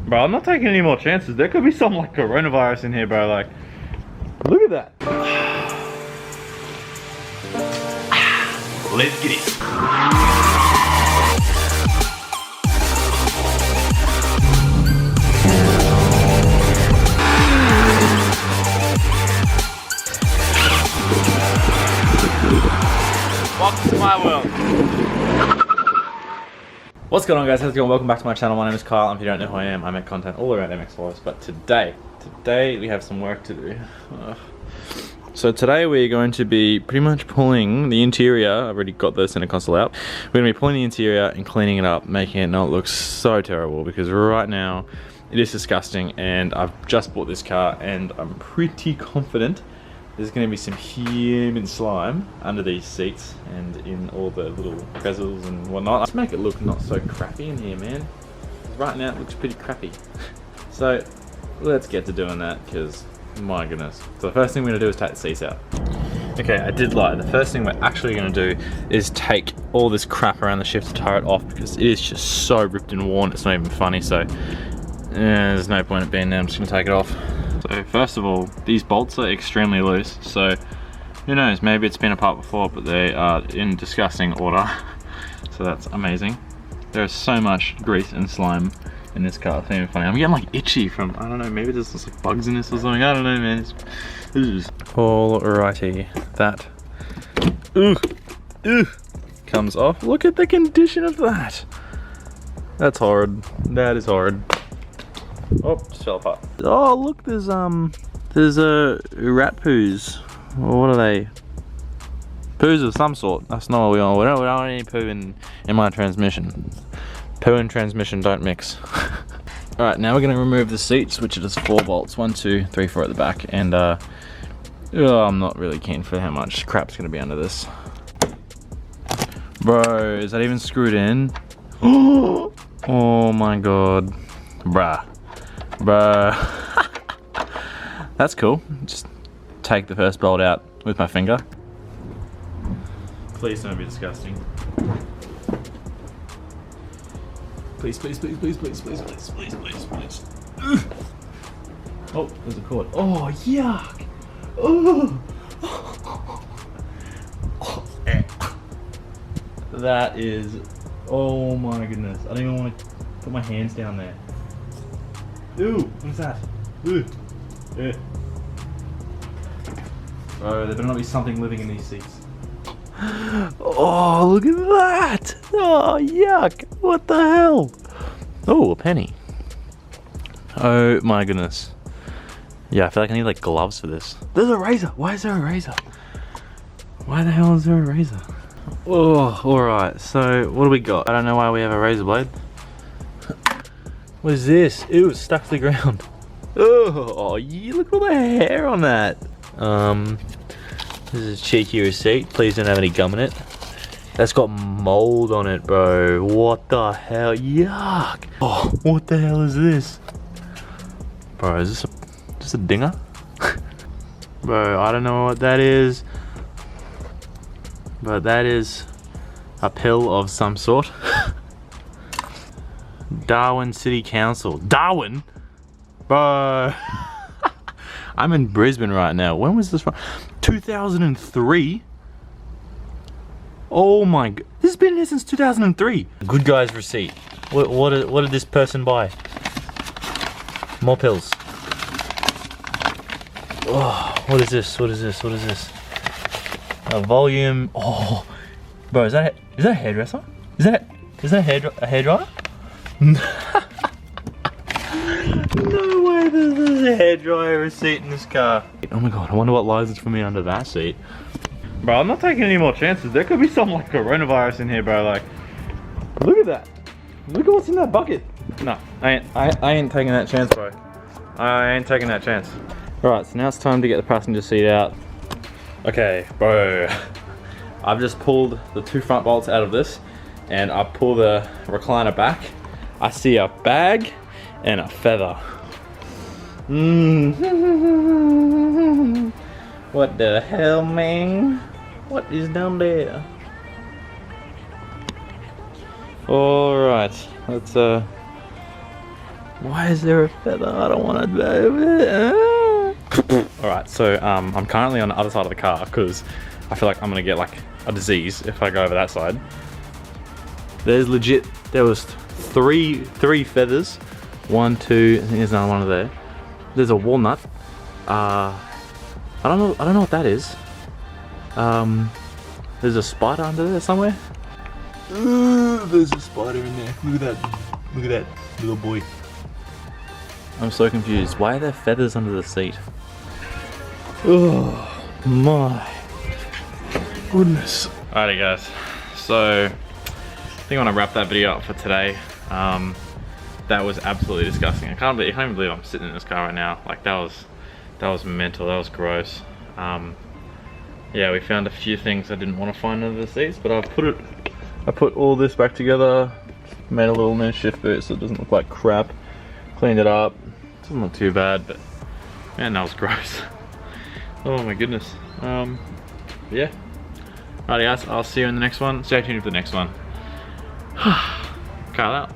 Bro, I'm not taking any more chances. There could be some like coronavirus in here, bro. Like, look at that. Let's get it. Welcome to my world. What's going on, guys? How's it going? Welcome back to my channel. My name is Kyle, and if you don't know who I am, I make content all around MX5s, but today we have some work to do. So today we're going to be pretty much pulling the interior. I've already got the center console out. We're going to be pulling the interior and cleaning it up, making it not look so terrible, because right now it is disgusting, and I've just bought this car and I'm pretty confident there's going to be some human slime under these seats and in all the little bezels and whatnot. Let's make it look not so crappy in here, man. Right now it looks pretty crappy. So let's get to doing that, because my goodness. So the first thing we're going to do is take the seats out. Okay, I did lie. The first thing we're actually going to do is take all this crap around the shifter turret off, because it is just so ripped and worn, it's not even funny. So there's no point in being there. I'm just going to take it off. So first of all, these bolts are extremely loose, so who knows, maybe it's been apart before, but they are in disgusting order. So that's amazing. There's so much grease and slime in this car, it's not even funny. I'm getting like itchy from, I don't know, maybe there's like bugs in this or something, I don't know, man. Alrighty, that comes off. Look at the condition of that. That's horrid. That is horrid. Oh, just fell apart. Oh, look, there's rat poos. Or what are they? Poos of some sort. That's not what we want. We don't want any poo in my transmission. Poo and transmission don't mix. Alright, now we're going to remove the seats, which are just 4 bolts. 1, 2, 3, 4 at the back. And I'm not really keen for how much crap's going to be under this. Bro, is that even screwed in? Oh my god. Bruh. That's cool. Just take the first bolt out with my finger. Please don't be disgusting. Please. Oh, there's a cord. Oh, yuck. Oh. That is, oh my goodness. I don't even want to put my hands down there. Ooh, what's that? Ooh. Yeah. Bro, there better not be something living in these seats. Oh, look at that! Oh, yuck! What the hell? Oh, a penny. Oh my goodness. Yeah, I feel like I need like gloves for this. There's a razor! Why is there a razor? Why the hell is there a razor? Oh, alright, so what do we got? I don't know why we have a razor blade. What is this? Ew, it's stuck to the ground. Oh, yeah, look at all the hair on that. This is a cheeky receipt. Please don't have any gum in it. That's got mold on it, bro. What the hell? Yuck. Oh, what the hell is this? Bro, is this a dinger? Bro, I don't know what that is. But that is a pill of some sort. Darwin City Council. Darwin? Bro. I'm in Brisbane right now. When was this from? 2003? Oh my god. This has been here since 2003. Good guy's receipt. What did this person buy? More pills. Oh, what is this? A volume. Oh. Bro, is that a hairdresser? Is that a hairdryer? No way there's a hairdryer receipt in this car. Oh my god, I wonder what lies for me under that seat. Bro, I'm not taking any more chances. There could be some like coronavirus in here, bro. Like, look at that. Look at what's in that bucket. No, I ain't taking that chance, bro. I ain't taking that chance. Alright, so now it's time to get the passenger seat out. Okay, bro. I've just pulled the 2 front bolts out of this, and I pull the recliner back. I see a bag and a feather. What the hell, man? What is down there? Alright, let's Why is there a feather? I don't want to. Alright, so I'm currently on the other side of the car because I feel like I'm gonna get like a disease if I go over that side. There's legit, there was three feathers. 1, 2, I think there's another one over there. There's a walnut. I don't know what that is. There's a spider under there somewhere. There's a spider in there. Look at that little boy. I'm so confused. Why are there feathers under the seat? Oh my goodness. Alrighty guys, so I think I want to wrap that video up for today. That was absolutely disgusting. I can't even believe I'm sitting in this car right now. Like that was mental, that was gross. Yeah, we found a few things I didn't want to find under the seats, but I put all this back together, made a little new shift boot so it doesn't look like crap, cleaned it up. It's not too bad, but man, that was gross. Oh my goodness. Yeah. Alright guys, I'll see you in the next one. Stay tuned for the next one. Kyle out.